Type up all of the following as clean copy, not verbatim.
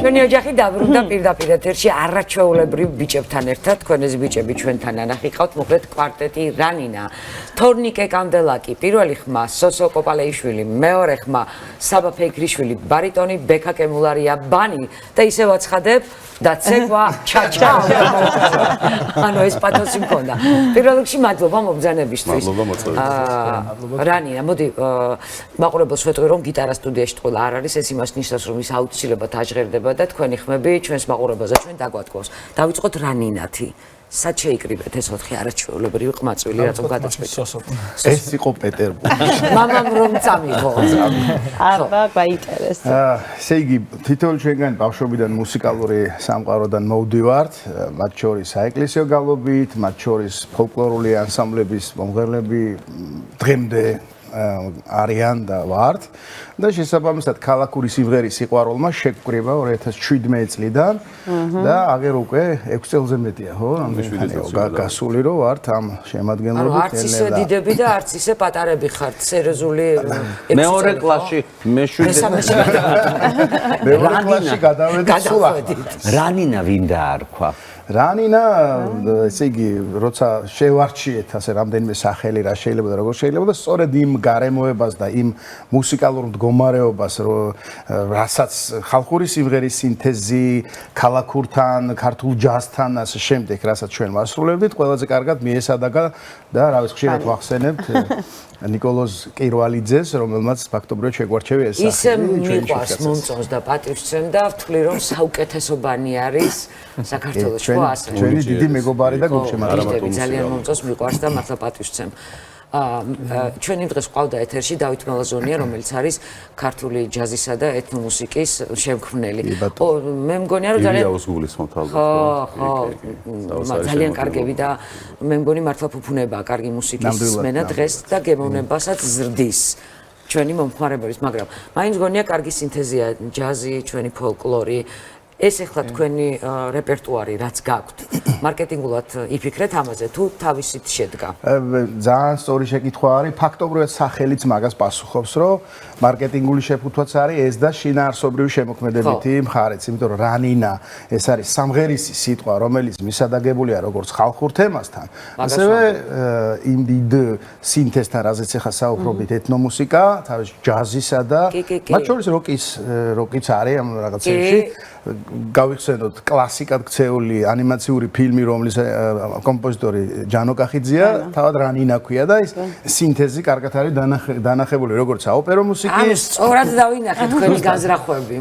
ჩვენი ოჯახი დაბრუნდა პირდაპირ ეთერში არაჩვეულებრივ ბიჭებთან ერთად. თქვენ ეს ბიჭები ჩვენთან ანახიყავთ, მოკლედ კვარტეტი რანინა, თორნიკე კანდელაკი, პირველი ხმა სოსო კოპალეიშვილი, მეორე ხმა საბა ფეიქრიშვილი, ბარიტონი ბექა კემულარია ბანი და ისევ აცხადებ და ცეკვა ჩაჩა. ანუ ეს პათოსი მქონდა. პირველ რიგში მადლობა მობრძანებისთვის. მადლობა მოწვევისთვის. რანინა, მოდი მაყურებელს ვეტყვი რომ გიტარა სტუდიაში ყველა არ არის, ეს იმას ნიშნავს რომ ის აუცილებლად აჟღერდება და თქვენი ხმები ჩვენს მაყურებელზე ჩვენ დაგვატყობს. დავიწყოთ რანინათი. სად შეიკრიბეთ ეს 4 არაჩვეულებრივი ყმაწვილი რატომ გადაწყვეტეთ? ეს იყო პეტერბურგი. მამამ რომ წამიღო. აბა, გაინტერესდა. ესე იგი, თითოეული ჩვენგანი ბავშვობიდან მუსიკალური სამყაროდან მოვდივართ, მათ შორის საეკლესიო გალობით, მათ შორის ფოლკლორული ანსამბლების მომღერლები დღემდე არიან და ვართ და შესაბამისად ქალაქური სიმღერის სიყვარულმა შეგკრიბა 2017 წლიდან და აგერ უკვე 6 წელზე მეტია, ხო? რამდენი გასული რო ვართ ამ შემადგენლობით. ანუ არც ისე დიდები და არც ისე პატარები ხართ, სერიოზული მეორე კლასში, მე-7 მეორე კლასში გადავედი სულ ახლა. რანინა ვინ დაარქვა? რანინა, ესე იგი, როცა შევარჩიეთ ასე რამდენიმე სახელი, რა შეიძლება და როგორ შეიძლება და სწორედ იმ გარემოებას და იმ მუსიკალურ მდგომარეობას, რასაც ხალხური სიმღერის სინთეზი, ქალაქურთან, ქართულ ჯაზთან, ასე შემდეგ, რასაც ჩვენ ვასრულებდით, ყველაზე კარგად მიესადაგა და რა ვიცი, ხშირად ვახსენებთ ნიკოლოზ კირვალიძეს, რომელმაც ფაქტობრივად შეგვარჩევი ეს სახელი. ისე მიყვარს, მომწონს და პატივსცემ და ვთვლი რომ საუკეთესო ბანი არის საქართველოში. ჩვენი დიდი მეგობარი და გულშემატკივარი ძალიან მომწონს, მიყვარს და მართლა პატივსცემ. ჩვენი დღეს ყავდა ეთერში დავით მელაზონია, რომელიც არის ქართული ჯაზისა და ეთნომუსიკის შემქმნელი. მე მგონია რომ ძალიან ძალიან კარგები და მე მგონი მართლა ფუფუნებაა კარგი მუსიკის სმენა დღეს და გემოვნებასაც ზრდის. ჩვენი მომხმარებლის, მაგრამ მაინც გონია კარგი სინთეზია ჯაზი, ჩვენი ფოლკლორი. ეს ახლა თქვენი რეპერტუარი რაც გაქვთ, მარკეტინგულად იფიქრეთ ამაზე თუ თავისით შედგა? ძალიან სწორი შეკითხვა არის. ფაქტობრივად სახელიც მაგას პასუხობს, რომ მარკეტინგული შეფუთვაც არის ეს და შინაარსობრივი შემოქმედებითი მხარეც, იმიტომ რომ რანინა ეს არის სამღერისი სიტყვა, რომელიც მისადაგებულია როგორც ხალხურ თემასთან, ასევე იმ დიდ სინთეზთან, რაზეც ახლა საუბრობთ, ეთნომუსიკა, თავის ჯაზისა და მათ შორის როკიც არის ამ რაღაცებში. გავიხსენოთ კლასიკად ქცეული ანიმაციური ფილმი, რომლის კომპოზიტორი ჯანო კახიძეა, თავად რანინა ქვია და ის სინთეზი კარგად არის დანახებული როგორც საოპერო მუსიკის. ანუ სწორად დავინახეთ თქვენი განზრახვები.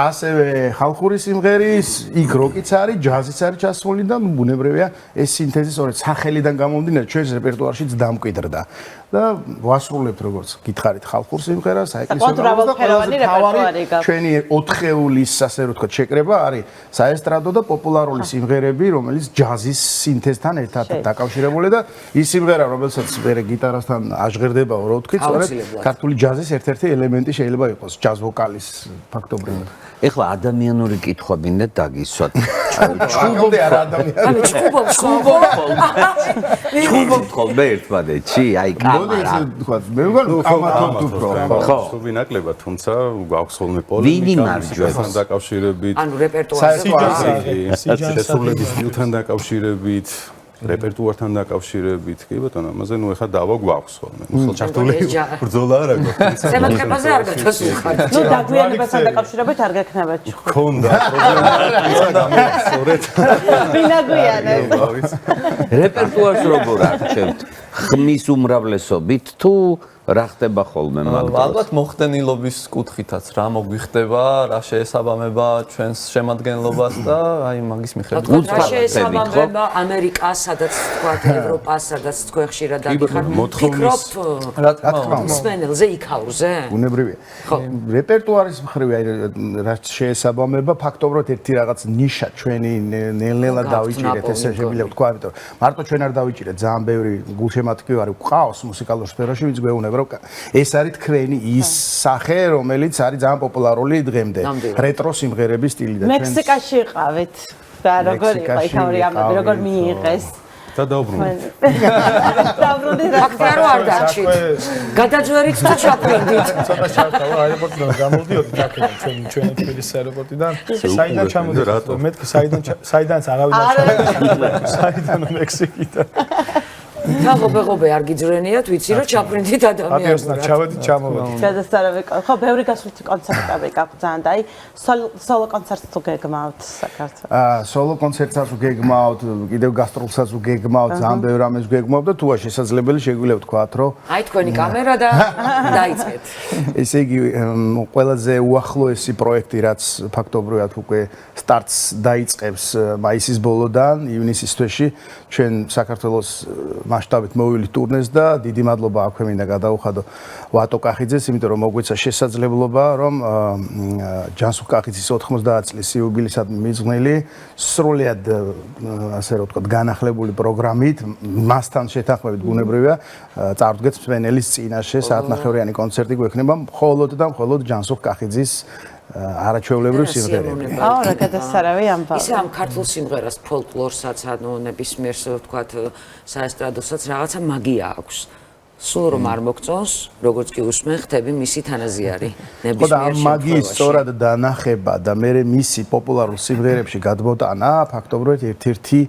ასევე ხალხური სიმღერის, იქ როკიც არის, ჯაზიც არის ჩასული და ბუნებრივია ეს სინთეზი სწორედ სახელიდან გამომდინარე ჩვენს რეპერტუარშიც დამკვიდრდა. და ვასრულებთ როგორც გითხარით ხალხურ სიმღერას, საეკლესიო რეპერტუარი ჩვენი 4-ხეულის ასე რომ ვთქვათ შეკრება არის საესტრადო და პოპულარული სიმღერები, რომელიც ჯაზის სინთეზთან ერთად დაკავშირებულია და ის სიმღერა, რომელსაც მე გიტარასთან აჟღერდება, რო ვთქვით, სწორედ ქართული ჯაზის ერთ-ერთი ელემენტი შეიძლება იყოს, ჯაზ ვოკალის ფაქტობრივად. ეხლა ადამიანური კითხვა მინდა დაგისვათ. ჩუბობდი არა ადამიანი. ჩუბობ ხოლმე ერთმანეთში, აი კამარა. მე მგონი კამათობთ უფრო. ხო, ვინაკლება, თუმცა გვაქვს ხოლმე პოლემიკა დაკავშირებით. ანუ რეპერტუარზე შესრულების სტილთან დაკავშირებით. რეპერტუართან დაკავშირებით, კი ბატონო, ამაზე ნუ ეხა დავა გვაქვს ხოლმე. ნუ ჩართული ბრძოლა არა გვაქვს. ზემოქმედაზე არ გაწესხართ. ნუ დაგვიანებასთან დაკავშირებით არ გექნებათ. ქონდა პრობლემა. სწორედ. ვინაგვიანებს. რეპერტუარს როგორ არჩევთ? ხმის უმრავლესობით თუ რა ხდება ხოლმე მაგას? ალბათ მოხდენილობის კუთხითაც რა მოგვიხდება, რა შეესაბამება ჩვენს შემადგენლობას და აი მაგის მიხედვით. რა შეესაბამება ამერიკას, სადაც თქვათ ევროპას, სადაც თქვენ ხშირად დაგიხართ. ფიქრობთ რა თქმა უნდა. მსმენელზე, იქაურზე? ბუნებრივია. რეპერტუარის მხრივ რაც შეესაბამება, ფაქტობრივად ერთი რაღაც ნიშა ჩვენი ნელ-ნელა დავიჭირეთ, ესე შემიძლია ვთქვა, იმიტომ რომ მარტო ჩვენ არ დავიჭირეთ, ძალიან ბევრი გულშემატკივარი გვყავს მუსიკალურ სფეროში, ვინც გვეუბნება ეს არის თქვენი ის სახე, რომელიც არის ძალიან პოპულარული დღემდე. რეტრო სიმღერების სტილი და მექსიკაში იყავით და როგორ იყო იქაური ამბები, როგორ მიიღეს? ერთად დაუბრუნდით. დაბრუნდი რა. ფაქტია რომ არ დარჩით. გადაძვერით თუ ჩაფრინდით. ცოტა ჩავთავა აეროპორტიდან გამოვდიოდი აქედან ჩვენი თბილისის აეროპორტიდან. საიდან ჩამოვიდეთ? მეთქი საიდანაც არავინ არ ჩამოვიდა. საიდან მექსიკიდან. თაღობე არ გიძრენიათ, ვიცი რომ ჩაფრინდით ადამიანს. ატიოსთან ჩავედით, ჩამოვედით. გადასწრები ხო, ბევრი გასვლითი კონცერტები გაქვთ ძალიან და აი სოლო კონცერტს თუ გეგმავთ საქართველოს. სოლო კონცერტსაც უგეგმავთ, კიდევ გასტროლსაც უგეგმავთ, ძალიან ბევრ რამეს გეგმავთ და თუა შესაძლებელი შეგვიძლია ვთქვათ, რომ აი თქვენი კამერა და დაიწყეთ. ესე იგი ყველაზე უახლოესი პროექტი, რაც ფაქტობრივად უკვე სტარტს დაიწყებს მაისის ბოლოდან, ივნისის თვეში, ჩვენ საქართველოს მასშტაბით მოვივლით ტურნეს და დიდი მადლობა აქვე მინდა გადაუხადო ვატო კახიძეს, იმიტომ რომ მოგვეცა შესაძლებლობა, რომ ჯანსუღ კახიძის 90 წლის იუბილეისადმი მიძღვნილი სრულად ასე რომ ვთქვათ განახლებული პროგრამით მასთან შეთანხმებით ბუნებრივია წარდგეთ მსმენელის წინაშე საათნახევრიანი კონცერტი გვექნება მხოლოდ და მხოლოდ ჯანსუღ კახიძის არაჩვეულებრივ სიმღერები. აუ რა გადასწრები ამბავი. ისე ამ ქართულ სიმღერას ფოლკლორსაც ანუ ნებისმიერ ვთქვათ საესტრადოსაც რაღაცა მაგია აქვს. სულ რომ არ მოგწონს, როგორც კი უსმენ, ხტები მისი თანაზიარი. ხო და ამ მაგიის სწორად დანახება და მე მისი პოპულარულ სიმღერებში გადმოტანა ფაქტობრივად ერთ-ერთი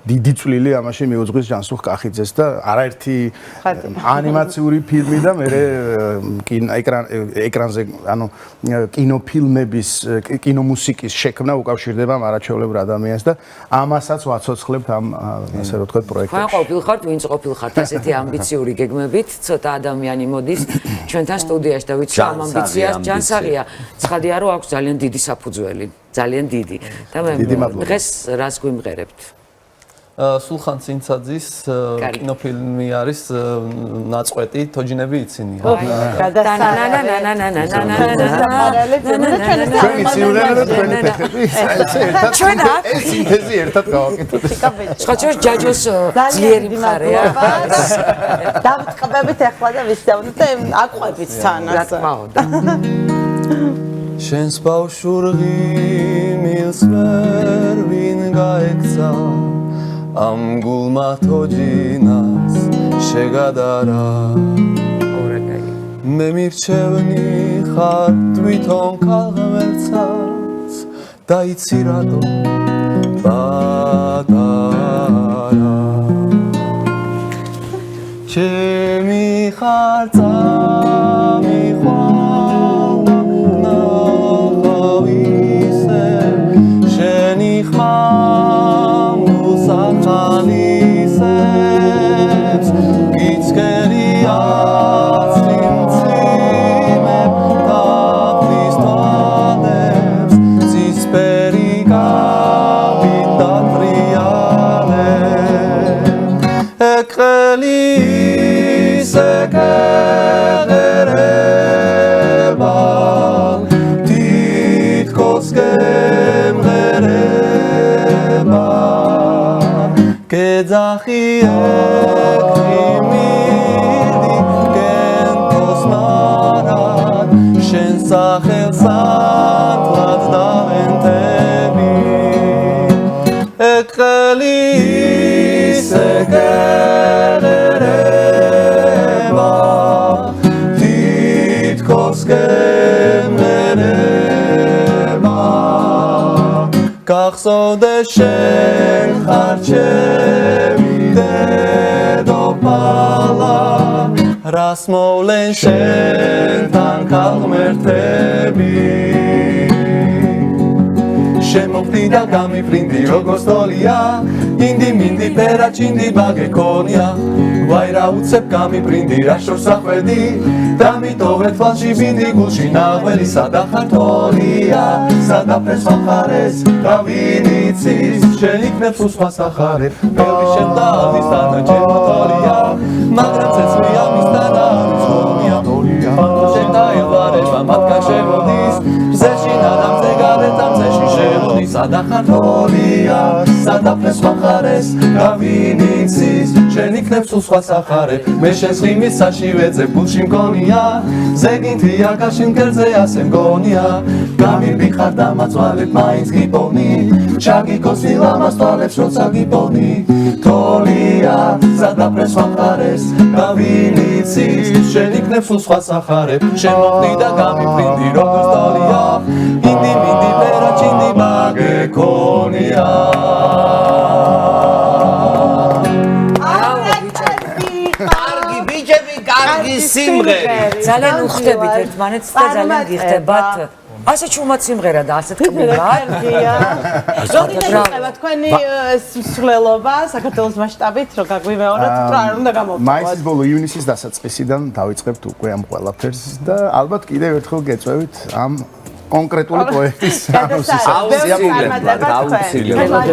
დიდი წვლილი ამაში მიუძღვის ჯანსუღ კახიძეს და არაერთი ანიმაციური ფილმი და მე ეკრანზე ანუ კინოფილმების კინომუსიკის შექმნა უკავშირდება მარაჩვეულებრივ ადამიანს და ამასაც ვაცოცხლებთ ამ ასე რომ ვთქვათ პროექტებში. თქვენ ყოფილხართ, ვინც ყოფილხართ ასეთი ამბიციური გეგმებით, ცოტა ადამიანი მოდის ჩვენთან სტუდიაში და ვიცი ამ ამბიციას ჯანსაღია. ცხადია რომ აქვს ძალიან დიდი საფუძველი, ძალიან დიდი. და მე დღეს რას გვიმღერებთ? სულხან ცინცაძის კინოფილმი არის ნაწყვეტი თოჯინები იცინია. ჩვენი სიმღერა და ჩვენი ფეხები ეს სინთეზი ერთად გავაკეთოთ. სხვა ჯაჯოს ძლიერი მხარეა. დავწყებებით ახლა და ვისწავლეთ და აყვებით თანას. შენს ბავშვური მილს ვერ ვინ გაექცა ამ გულმა თოჯინას შეგადარა მე მირჩევნი ხარ თვითონ ქალღმერთსაც და იცი რატო პატარა ჩემი ხარ წამიხვალ ნახავისე შენი ხარ ხალისებს გიცქერია ციმციმე დაფლისტანებს ცისფერი გავით დატრიალებს ეკელი სეკერება თითქოს გემღერება Kezahi ekrimidi gentos marat Shen sachel satlad daventebi Ekeli segereba Titkos gemlereba Kachsode shen harchevi dedopala Rasmolen shen tan kalmertebi შემოხდი და გამიფრინდი როგორც თოლია ინდი მინდი პერაჩინდი ბაგეკონია ვაი რა უცებ გამიფრინდი რა შორს ახვედი და მიტოვე თვალში ბინდი გულში ნაღველი სადა ხარ თოლია სადა ფრეს ხარეს და ვინ იცის შენ იქნებს უსვას ახარებ ბევრი შენ და ამისთანა ჩემო თოლია მაგრამ წეცმია მისთანა თოლია თოლია შენ და ელვარება მათგან შემოდის ზეში ნანამზე გადეთამ ზეში სადა ხარ თოლია, სადა ფრეს ხარეს, და ვინ იცის შენ იქნებ სულ სხვა სახარე მე შენს ღიმისაში ვეძებ გულში მგონია ზეგინთი აკაში მკერდზე ასე მგონია გამირბიხარ და მაწვალებ მაინც გიპოვნი ჩაგიგოსი ლამას თვალებს როცა გიპოვნი თოლია სადაფრეს ვამყარეს გავინიცის შენ იქნებ სულ სხვა სახარე შენ მოხდი და გამიფრინდი როგორც თოლია ინდი მინდი პერა ჩინდი მაგეკონია კარგი ბიჭები, კარგი სიმღერა. ძალიან უხდებით ერთმანეთს და ძალიან გიხდებათ. ასე ჩუმად სიმღერა და ასეთ კბილად. როდის შეეხება თქვენი სულელობა საქართველოს მასშტაბით, რომ გაგვიმეოროთ, რა არ უნდა გამოვყოთ. მაისის ბოლო ივნისის დასაწყისიდან დავიწყებთ უკვე ამ ყველაფერს და ალბათ კიდევ ერთხელ გეწევით ამ კონკრეტული პროექტის ანონსის. აუცილებლად.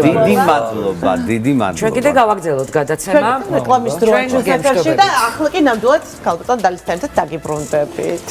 დიდი მადლობა, დიდი მადლობა. ჩვენ კიდე გავაგზავნოთ გადაცემა. რეკლამის დროა ჩვენს ეთერში და ახლა კი ნამდვილად ქალბატონ დალისთან ერთად დაგიბრუნდებით.